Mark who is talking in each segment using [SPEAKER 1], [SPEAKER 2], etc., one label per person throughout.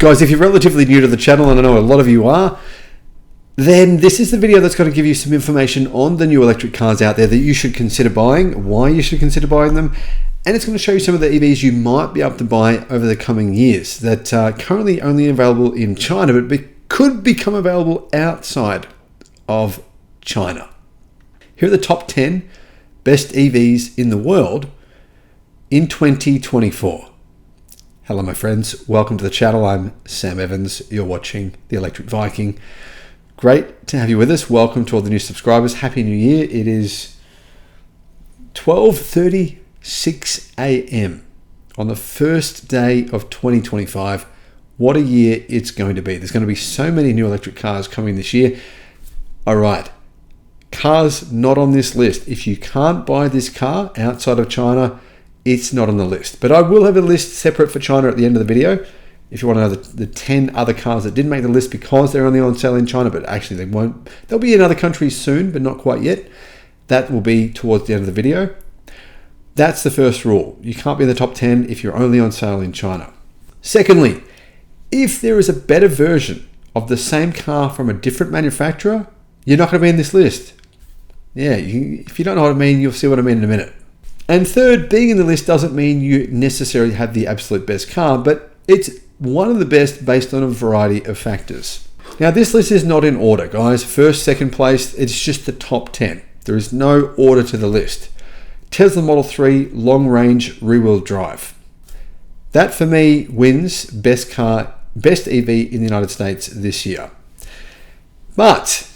[SPEAKER 1] Guys, if you're relatively new to the channel, and I know a lot of you are, then this is the video that's going to give you some information on the new electric cars out there that you should consider buying, why you should consider buying them, and it's going to show you some of the EVs you might be able to buy over the coming years that are currently only available in China, but could become available outside of China. Here are the top 10 best EVs in the world in 2024. Hello my friends, welcome to the channel. I'm Sam Evans, you're watching the Electric Viking. Great to have you with us. Welcome to all the new subscribers. Happy New Year. It is 12:36 a.m. on the first day of 2025. What a year it's going to be. There's going to be so many new electric cars coming this year. All right, cars not on this list. If you can't buy this car outside of China, it's not on the list. But I will have a list separate for China at the end of the video. If you want to know the 10 other cars that didn't make the list because they're only on sale in China, but actually they won't. They'll be in other countries soon, but not quite yet. That will be towards the end of the video. That's the first rule. You can't be in the top 10 if you're only on sale in China. Secondly, if there is a better version of the same car from a different manufacturer, you're not going to be in this list. Yeah, if you don't know what I mean, you'll see what I mean in a minute. And third, being in the list doesn't mean you necessarily have the absolute best car, but it's one of the best based on a variety of factors. Now, this list is not in order, guys. First, second place, it's just the top 10. There is no order to the list. Tesla Model 3 long range rear-wheel drive. That for me wins best EV in the United States this year. But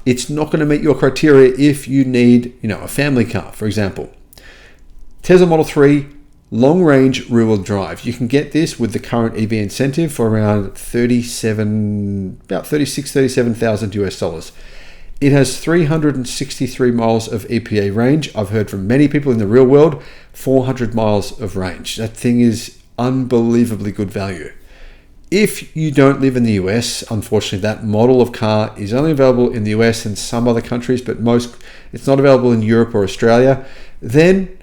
[SPEAKER 1] it's not going to meet your criteria if you need, a family car, for example. Tesla Model 3 long range rear-wheel drive. You can get this with the current EV incentive for around about 37,000 US dollars. It has 363 miles of EPA range. I've heard from many people in the real world, 400 miles of range. That thing is unbelievably good value. If you don't live in the US, unfortunately, that model of car is only available in the US and some other countries, but it's not available in Europe or Australia. Then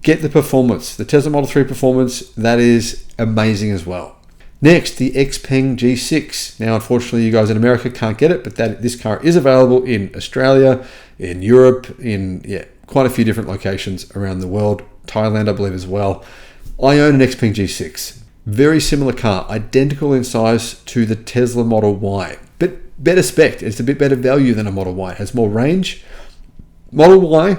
[SPEAKER 1] get the performance, the Tesla Model 3 performance. That is amazing as well. Next, the Xpeng G6. Now, unfortunately, you guys in America can't get it, but this car is available in Australia, in Europe, in quite a few different locations around the world. Thailand, I believe, as well. I own an Xpeng G6. Very similar car, identical in size to the Tesla Model Y, but better spec. It's a bit better value than a Model Y. It has more range. Model Y,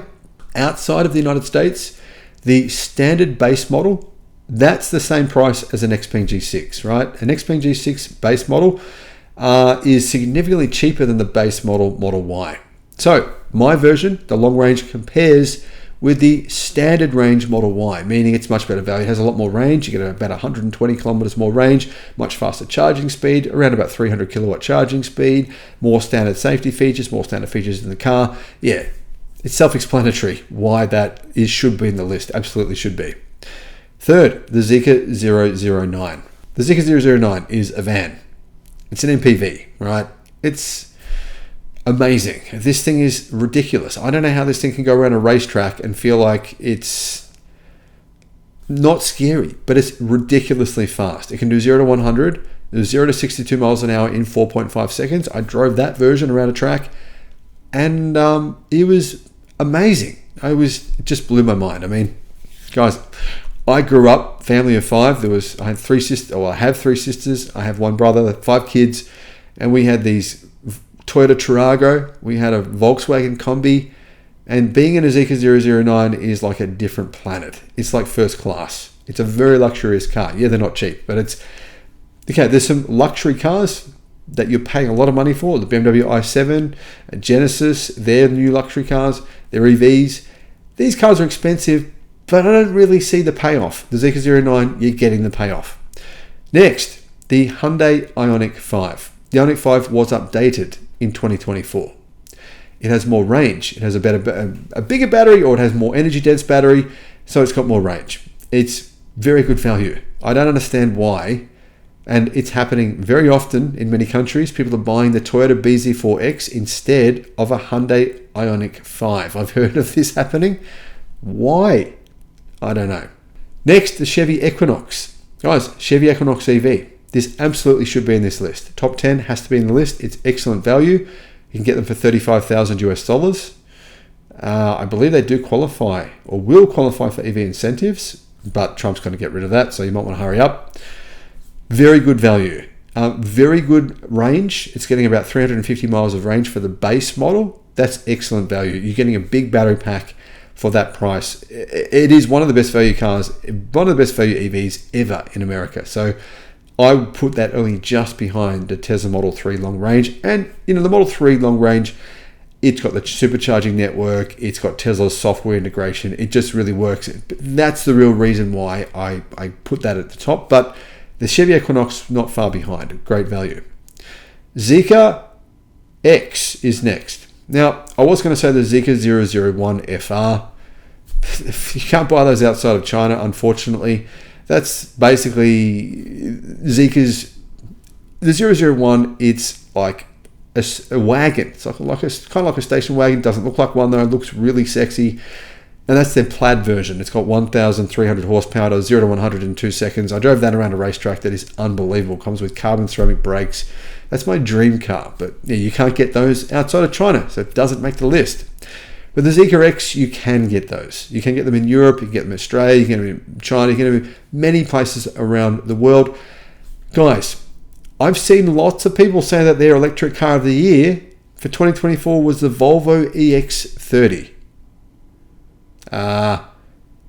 [SPEAKER 1] outside of the United States, the standard base model, that's the same price as an Xpeng G6, right? An Xpeng G6 base model is significantly cheaper than the base model Model Y. So my version, the long range, compares with the standard range Model Y, meaning it's much better value. It has a lot more range. You get about 120 kilometers more range, much faster charging speed, around about 300 kilowatt charging speed, more standard safety features, more standard features in the car. Yeah, it's self-explanatory why that should be in the list. Absolutely should be. Third, the Zeekr 009. The Zeekr 009 is a van. It's an MPV, right? It's amazing. This thing is ridiculous. I don't know how this thing can go around a racetrack and feel like it's not scary, but it's ridiculously fast. It can do 0 to 100, 0 to 62 miles an hour in 4.5 seconds. I drove that version around a track, and it was amazing. It just blew my mind. I mean, guys, I grew up family of 5. I had 3 sisters. Well, I have 3 sisters. I have 1 brother, 5 kids, and we had these Toyota Tarago. We had a Volkswagen Combi, and being in a Zeekr 009 is like a different planet. It's like first class. It's a very luxurious car. Yeah, they're not cheap, but it's okay. There's some luxury cars that you're paying a lot of money for. The BMW i7, Genesis, they're new luxury cars. They're EVs. These cars are expensive, but I don't really see the payoff. The Zeekr 09, you're getting the payoff. Next, the Hyundai Ioniq 5. The Ioniq 5 was updated in 2024. It has more range. It has a bigger battery, or it has more energy dense battery, so it's got more range. It's very good value. I don't understand why, and it's happening very often in many countries. People are buying the Toyota BZ4X instead of a Hyundai Ioniq 5. I've heard of this happening. Why? I don't know. Next, the Chevy Equinox. Guys, Chevy Equinox EV. this absolutely should be in this list. Top 10 has to be in the list. It's excellent value. You can get them for 35,000 US dollars. I believe they do qualify or will qualify for EV incentives, but Trump's going to get rid of that, so you might want to hurry up. Very good value. Very good range. It's getting about 350 miles of range for the base model. That's excellent value. You're getting a big battery pack for that price. It is one of the best value cars, one of the best value EVs ever in America. So I would put that only just behind the Tesla Model 3 long range. And the Model 3 long range, it's got the supercharging network, it's got Tesla's software integration, it just really works. That's the real reason why I put that at the top. But the Chevy Equinox, not far behind, great value. Zeekr X is next. Now, I was going to say the Zeekr 001 FR. You can't buy those outside of China, unfortunately. That's basically Zeekr's, the 001, it's like a wagon. It's kind of like a station wagon. It doesn't look like one though. It looks really sexy. And that's their plaid version. It's got 1,300 horsepower to 0 to 100 in 2 seconds. I drove that around a racetrack. That is unbelievable. Comes with carbon ceramic brakes. That's my dream car. But yeah, you can't get those outside of China, so it doesn't make the list. With the Zeekr X, you can get those. You can get them in Europe, you can get them in Australia, you can get them in China, you can get them in many places around the world. Guys, I've seen lots of people say that their electric car of the year for 2024 was the Volvo EX30.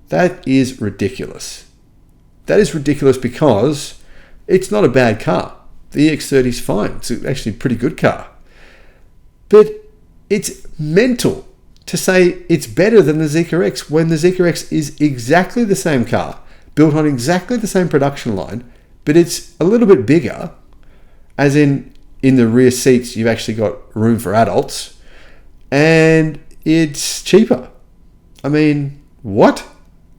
[SPEAKER 1] That is ridiculous. That is ridiculous because it's not a bad car. The EX30 is fine. It's actually a pretty good car. But it's mental to say it's better than the Zeekr X when the Zeekr X is exactly the same car, built on exactly the same production line, but it's a little bit bigger, as in the rear seats you've actually got room for adults, and it's cheaper. I mean, what?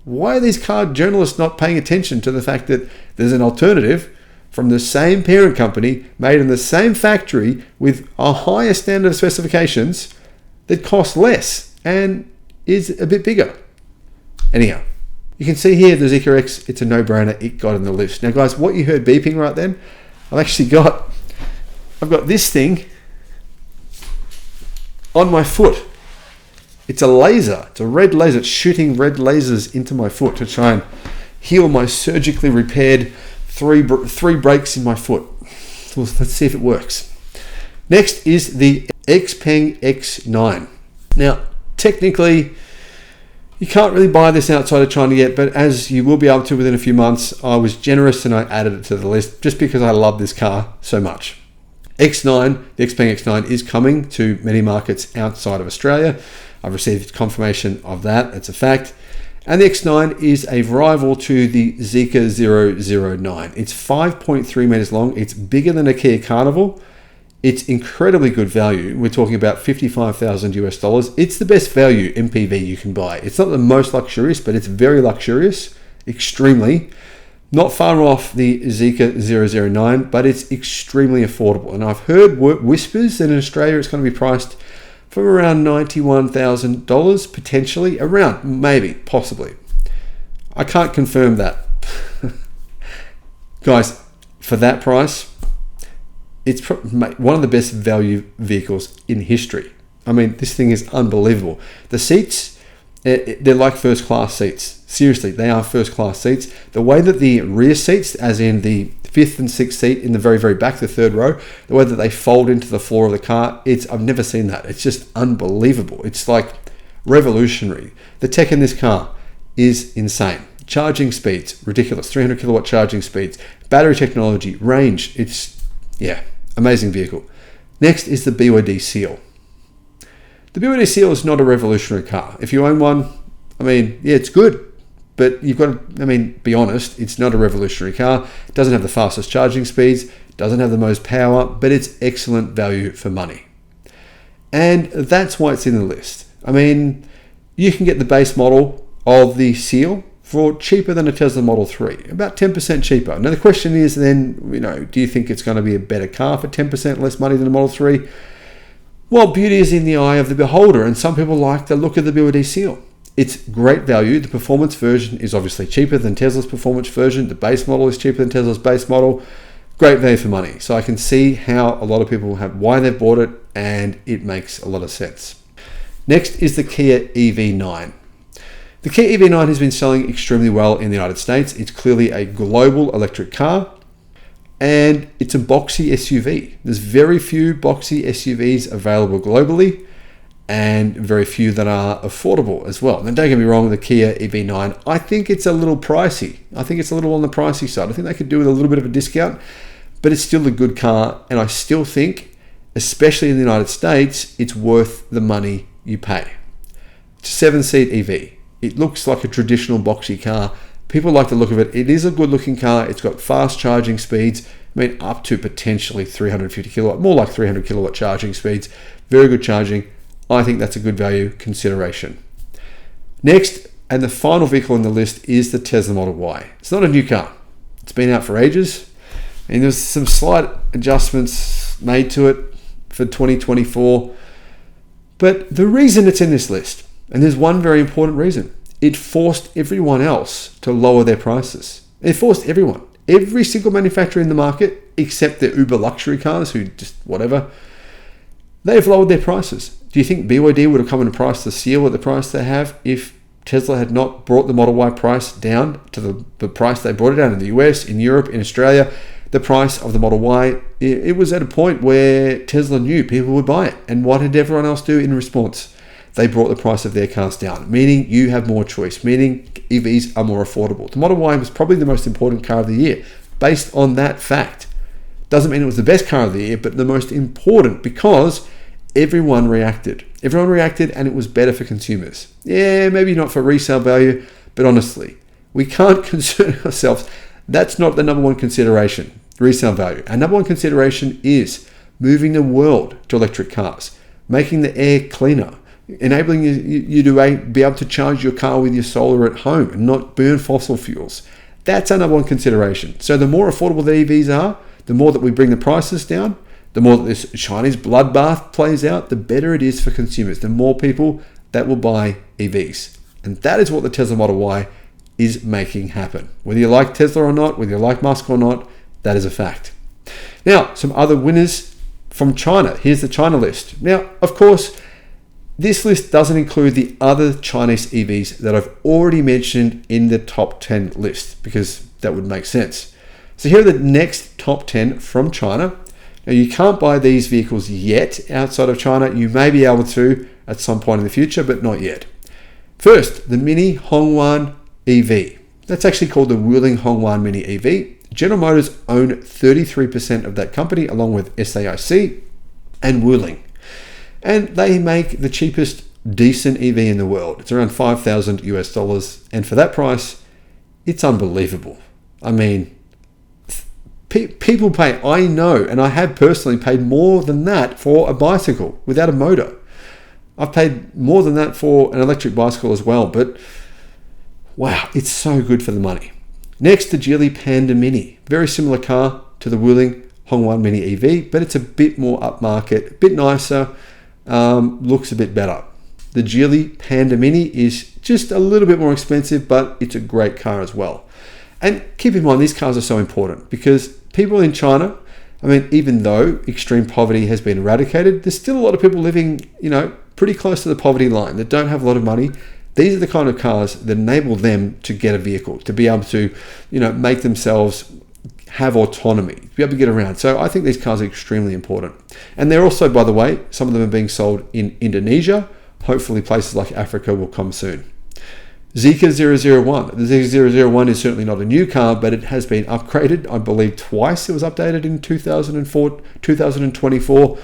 [SPEAKER 1] Why are these car journalists not paying attention to the fact that there's an alternative from the same parent company, made in the same factory with a higher standard of specifications that costs less and is a bit bigger? Anyhow, you can see here the Zeekr X, it's a no-brainer. It got in the list. Now, guys, what you heard beeping right then, I've got this thing on my foot. It's a laser. It's a red laser. It's shooting red lasers into my foot to try and heal my surgically repaired three breaks in my foot. Well, let's see if it works. Next is the Xpeng X9. Now, technically, you can't really buy this outside of China yet, but as you will be able to within a few months, I was generous and I added it to the list just because I love this car so much. X9, the Xpeng X9 is coming to many markets outside of Australia. I've received confirmation of that. It's a fact. And the X9 is a rival to the Zeekr 009. It's 5.3 meters long. It's bigger than a Kia Carnival. It's incredibly good value. We're talking about 55,000 US dollars. It's the best value MPV you can buy. It's not the most luxurious, but it's very luxurious, extremely. Not far off the Zeekr 009, but it's extremely affordable. And I've heard whispers that in Australia it's going to be priced for around $91,000, potentially, around, maybe, possibly. I can't confirm that. Guys, for that price, it's one of the best value vehicles in history. I mean, this thing is unbelievable. The seats, they're like first class seats. Seriously, they are first class seats. The way that the rear seats, as in the fifth and sixth seat in the very, very back, the third row, the way that they fold into the floor of the car, I've never seen that. It's just unbelievable. It's like revolutionary. The tech in this car is insane. Charging speeds, ridiculous. 300 kilowatt charging speeds. Battery technology, range. It's, amazing vehicle. Next is the BYD Seal. The BYD Seal is not a revolutionary car. If you own one, it's good. But you've got to, be honest, it's not a revolutionary car. It doesn't have the fastest charging speeds, doesn't have the most power, but it's excellent value for money. And that's why it's in the list. You can get the base model of the Seal for cheaper than a Tesla Model 3, about 10% cheaper. Now the question is then, do you think it's going to be a better car for 10% less money than a Model 3? Well, beauty is in the eye of the beholder, and some people like the look of the BYD Seal. It's great value. The performance version is obviously cheaper than Tesla's performance version. The base model is cheaper than Tesla's base model. great value for money. So I can see how a lot of people have, why they've bought it, and it makes a lot of sense. Next is the Kia EV9. The Kia EV9 has been selling extremely well in the United States. It's clearly a global electric car, and it's a boxy SUV. There's very few boxy SUVs available globally, and very few that are affordable as well. Now, don't get me wrong, the Kia EV9, I think it's a little pricey. I think it's a little on the pricey side. I think they could do with a little bit of a discount, but it's still a good car, and I still think, especially in the United States, it's worth the money you pay. It's a 7-seat EV. It looks like a traditional boxy car. People like the look of it. It is a good looking car. It's got fast charging speeds. I mean, up to potentially 350 kilowatt, more like 300 kilowatt charging speeds. Very good charging. I think that's a good value consideration. Next, and the final vehicle on the list, is the Tesla Model Y. It's not a new car. It's been out for ages, and there's some slight adjustments made to it for 2024. But the reason it's in this list, and there's one very important reason, it forced everyone else to lower their prices. It forced everyone, every single manufacturer in the market, except the uber luxury cars who just whatever, they've lowered their prices. Do you think BYD would have come in and priced the Seal at the price they have if Tesla had not brought the Model Y price down to the price they brought it down in the US, in Europe, in Australia? The price of the Model Y, it was at a point where Tesla knew people would buy it. And what did everyone else do in response? They brought the price of their cars down, meaning you have more choice, meaning EVs are more affordable. The Model Y was probably the most important car of the year based on that fact. Doesn't mean it was the best car of the year, but the most important, because everyone reacted. Everyone reacted, and it was better for consumers. Yeah, maybe not for resale value, but honestly, we can't concern ourselves. That's not the number one consideration, resale value. Our number one consideration is moving the world to electric cars, making the air cleaner, enabling you to be able to charge your car with your solar at home and not burn fossil fuels. That's our number one consideration. So the more affordable the EVs are, the more that we bring the prices down, the more that this Chinese bloodbath plays out, the better it is for consumers, the more people that will buy EVs. And that is what the Tesla Model Y is making happen. Whether you like Tesla or not, whether you like Musk or not, that is a fact. Now, some other winners from China. Here's the China list. Now, of course, this list doesn't include the other Chinese EVs that I've already mentioned in the top 10 list, because that would make sense. So here are the next top 10 from China. Now, you can't buy these vehicles yet outside of China. You may be able to at some point in the future, but not yet. First, the Mini Hongwan EV. That's actually called the Wuling Hongwan Mini EV. General Motors own 33% of that company, along with SAIC and Wuling. And they make the cheapest decent EV in the world. It's around $5,000 US. And for that price, it's unbelievable. I mean, people pay, I know, and I have personally paid more than that for a bicycle without a motor. I've paid more than that for an electric bicycle as well, but wow, it's so good for the money. Next, the Geely Panda Mini. Very similar car to the Wuling Hongwan Mini EV, but it's a bit more upmarket, a bit nicer, looks a bit better. The Geely Panda Mini is just a little bit more expensive, but it's a great car as well. And keep in mind, these cars are so important because people in China, I mean, even though extreme poverty has been eradicated, there's still a lot of people living, pretty close to the poverty line that don't have a lot of money. These are the kind of cars that enable them to get a vehicle, to be able to, make themselves have autonomy, to be able to get around. So I think these cars are extremely important. And they're also, by the way, some of them are being sold in Indonesia. Hopefully places like Africa will come soon. Zeekr 001. The Zeekr 001 is certainly not a new car, but it has been upgraded. I believe twice it was updated in 2024.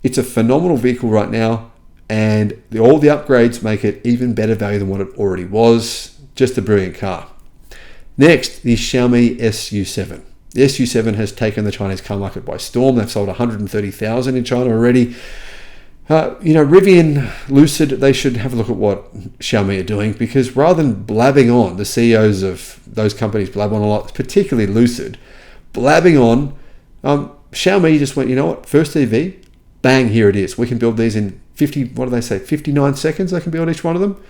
[SPEAKER 1] It's a phenomenal vehicle right now, and all the upgrades make it even better value than what it already was. Just a brilliant car. Next, the Xiaomi SU7. The SU7 has taken the Chinese car market by storm. They've sold 130,000 in China already. Rivian, Lucid, they should have a look at what Xiaomi are doing, because rather than blabbing on, the CEOs of those companies blab on a lot, particularly Lucid, blabbing on, Xiaomi just went, first EV, bang, here it is. We can build these in 59 seconds, I can build each one of them.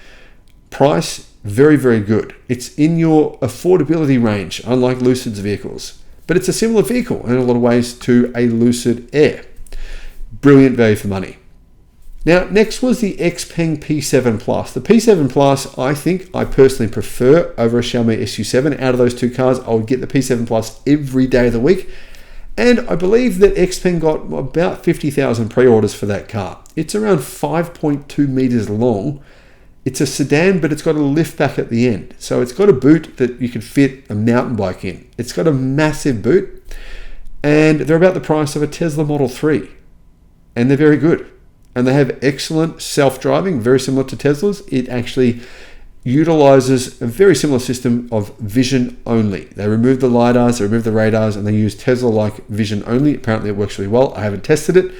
[SPEAKER 1] Price, very, very good. It's in your affordability range, unlike Lucid's vehicles. but it's a similar vehicle in a lot of ways to a Lucid Air. Brilliant value for money. Now, next was the Xpeng P7 Plus. The P7 Plus, I think I personally prefer over a Xiaomi SU7. Out of those two cars, I would get the P7 Plus every day of the week. And I believe that Xpeng got about 50,000 pre-orders for that car. It's around 5.2 meters long. It's a sedan, but it's got a lift back at the end. So it's got a boot that you can fit a mountain bike in. It's got a massive boot, and they're about the price of a Tesla Model 3. And they're very good. And they have excellent self-driving, very similar to Tesla's. It actually utilizes a very similar system of vision only. They remove the LiDARs, they remove the radars, and they use Tesla-like vision only. Apparently it works really well. I haven't tested it,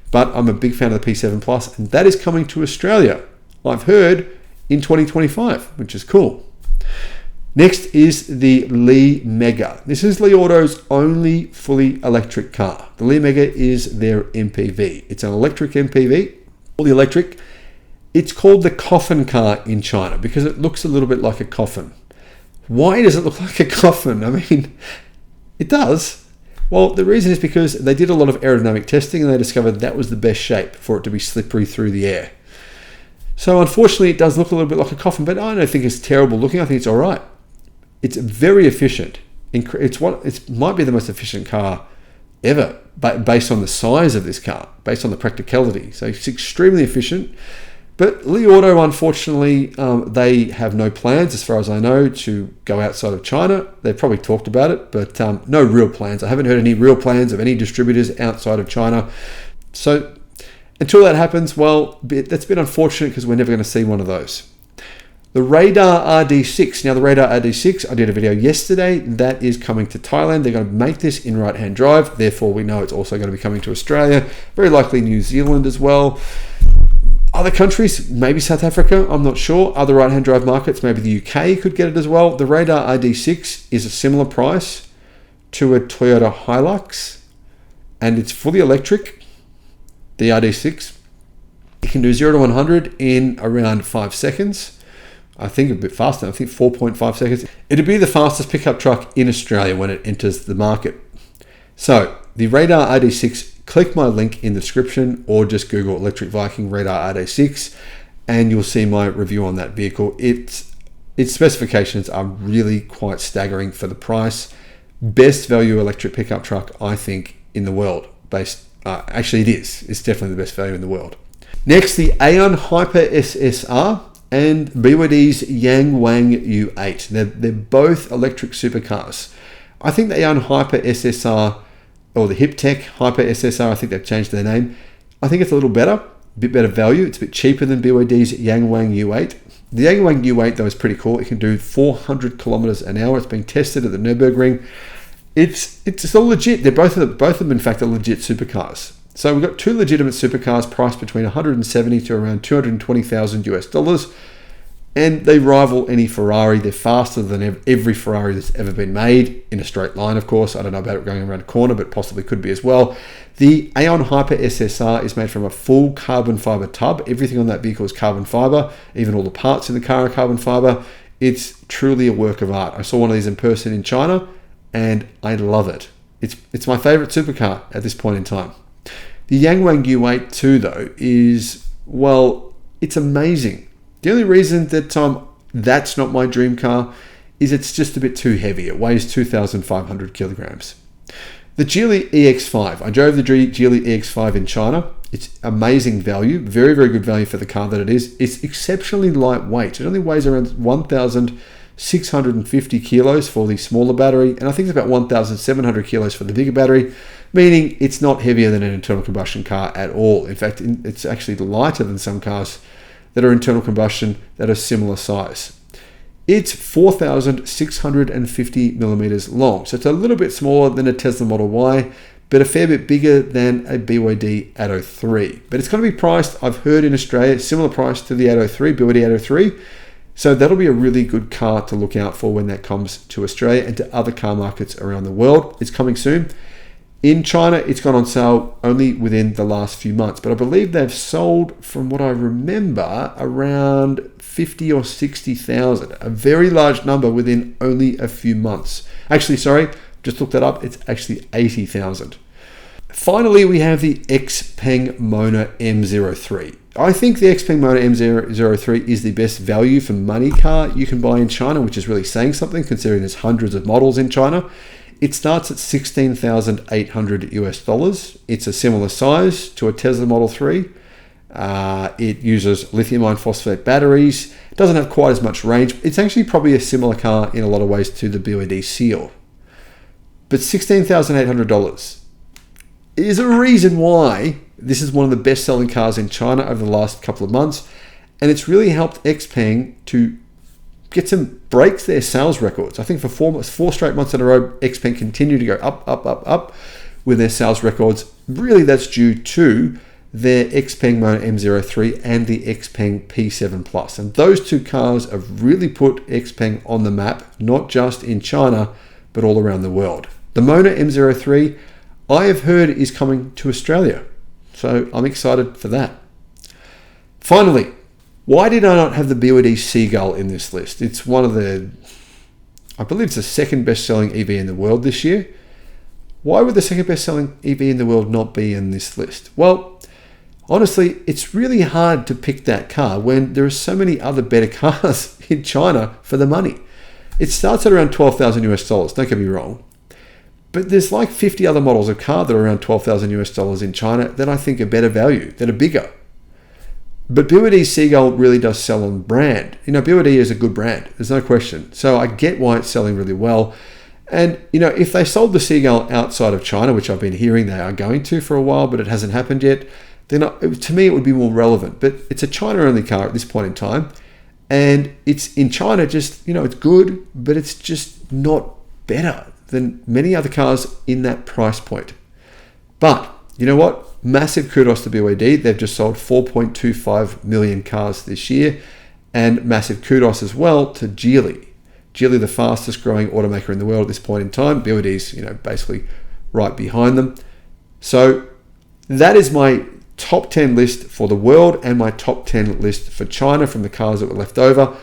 [SPEAKER 1] but I'm a big fan of the P7 Plus, and that is coming to Australia, I've heard, in 2025, which is cool. Next is the Li Mega. This is Li Auto's only fully electric car. The Li Mega is their MPV. It's an electric MPV, fully electric. It's called the coffin car in China because it looks a little bit like a coffin. Why does it look like a coffin? I mean, it does. Well, the reason is because they did a lot of aerodynamic testing and they discovered that was the best shape for it to be slippery through the air. So unfortunately, it does look a little bit like a coffin, but I don't think it's terrible looking. I think it's all right. It's very efficient. It might be the most efficient car ever, but based on the size of this car, based on the practicality. So it's extremely efficient. But Li Auto, unfortunately, they have no plans, as far as I know, to go outside of China. They've probably talked about it, but no real plans. I haven't heard any real plans of any distributors outside of China. So until that happens, well, that's a bit unfortunate because we're never going to see one of those. The Radar RD6. Now, the Radar RD6, I did a video yesterday. That is coming to Thailand. They're going to make this in right-hand drive. Therefore, we know it's also going to be coming to Australia. Very likely New Zealand as well. Other countries, maybe South Africa, I'm not sure. Other right-hand drive markets, maybe the UK could get it as well. The Radar RD6 is a similar price to a Toyota Hilux, and it's fully electric, the RD6. It can do 0 to 100 in around 5 seconds. I think a bit faster, I think 4.5 seconds. It'd be the fastest pickup truck in Australia when it enters the market. So the Radar RD6, click my link in the description or just Google Electric Viking Radar RD6 and you'll see my review on that vehicle. Its specifications are really quite staggering for the price. Best value electric pickup truck, I think, in the world. Actually, it is. It's definitely the best value in the world. Next, the Aeon Hyper SSR and BYD's Yangwang U8. They're both electric supercars. I think the Aeon Hyper SSR, or the Hiptech Hyper SSR, I think they've changed their name. I think it's a little better, a bit better value. It's a bit cheaper than BYD's Yangwang U8. The Yangwang U8 though is pretty cool. It can do 400 kilometers an hour. It's being tested at the Nürburgring. It's all legit. They're both of them, in fact, are legit supercars. So we've got two legitimate supercars priced between 170 to around 220,000 US dollars, and they rival any Ferrari. They're faster than every Ferrari that's ever been made in a straight line, of course. I don't know about it going around a corner, but possibly could be as well. The Aeon Hyper SSR is made from a full carbon fiber tub. Everything on that vehicle is carbon fiber. Even all the parts in the car are carbon fiber. It's truly a work of art. I saw one of these in person in China, and I love it. It's my favorite supercar at this point in time. The Yangwang U8 2, though, is, well, it's amazing. The only reason that that's not my dream car is it's just a bit too heavy. It weighs 2,500 kilograms. The Geely EX5. I drove the Geely EX5 in China. It's amazing value, very, very good value for the car that it is. It's exceptionally lightweight. It only weighs around 1,650 kilos for the smaller battery, and I think it's about 1,700 kilos for the bigger battery, meaning it's not heavier than an internal combustion car at all. In fact, it's actually lighter than some cars that are internal combustion that are similar size. It's 4,650 millimeters long, so it's a little bit smaller than a Tesla Model Y, but a fair bit bigger than a BYD Atto 3. But it's going to be priced, I've heard in Australia, similar price to the Atto 3, BYD Atto 3. So that'll be a really good car to look out for when that comes to Australia and to other car markets around the world. It's coming soon. In China, it's gone on sale only within the last few months, but I believe they've sold, from what I remember, around 50 or 60,000, a very large number within only a few months. Actually, sorry, Just look that up. It's actually 80,000. Finally, we have the XPeng Mona M03. I think the XPeng Mona M03 is the best value for money car you can buy in China, which is really saying something considering there's hundreds of models in China. It starts at $16,800 US. It's a similar size to a Tesla Model 3. It uses lithium iron phosphate batteries. It doesn't have quite as much range. It's actually probably a similar car in a lot of ways to the BYD Seal. But $16,800 is a reason why this is one of the best-selling cars in China over the last couple of months. And it's really helped XPeng to get some breaks their sales records. I think for four straight months in a row, XPeng continue to go up with their sales records. Really, that's due to their XPeng Mona M03 and the XPeng P7 Plus. And those two cars have really put XPeng on the map, not just in China, but all around the world. The Mona M03, I have heard, is coming to Australia. So I'm excited for that. Finally, why did I not have the BYD Seagull in this list? It's one of the, I believe it's the second best-selling EV in the world this year. Why would the second best-selling EV in the world not be in this list? Well, honestly, it's really hard to pick that car when there are so many other better cars in China for the money. It starts at around $12,000 US, don't get me wrong. But there's like 50 other models of car that are around $12,000 US in China that I think are better value, that are bigger. But BYD Seagull really does sell on brand. You know, BYD is a good brand, there's no question. So I get why it's selling really well. And, you know, if they sold the Seagull outside of China, which I've been hearing they are going to for a while, but it hasn't happened yet, then to me it would be more relevant. But it's a China-only car at this point in time. And it's in China just, you know, it's good, but it's just not better than many other cars in that price point. But, you know what? Massive kudos to BYD. They've just sold 4.25 million cars this year. And massive kudos as well to Geely. Geely, the fastest growing automaker in the world at this point in time. BYD's, you know, basically right behind them. So that is my top 10 list for the world and my top 10 list for China from the cars that were left over.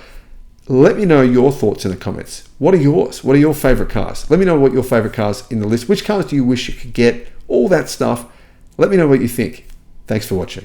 [SPEAKER 1] Let me know your thoughts in the comments. What are yours? What are your favorite cars? Let me know what your favorite cars in the list. Which cars do you wish you could get? All that stuff. Let me know what you think. Thanks for watching.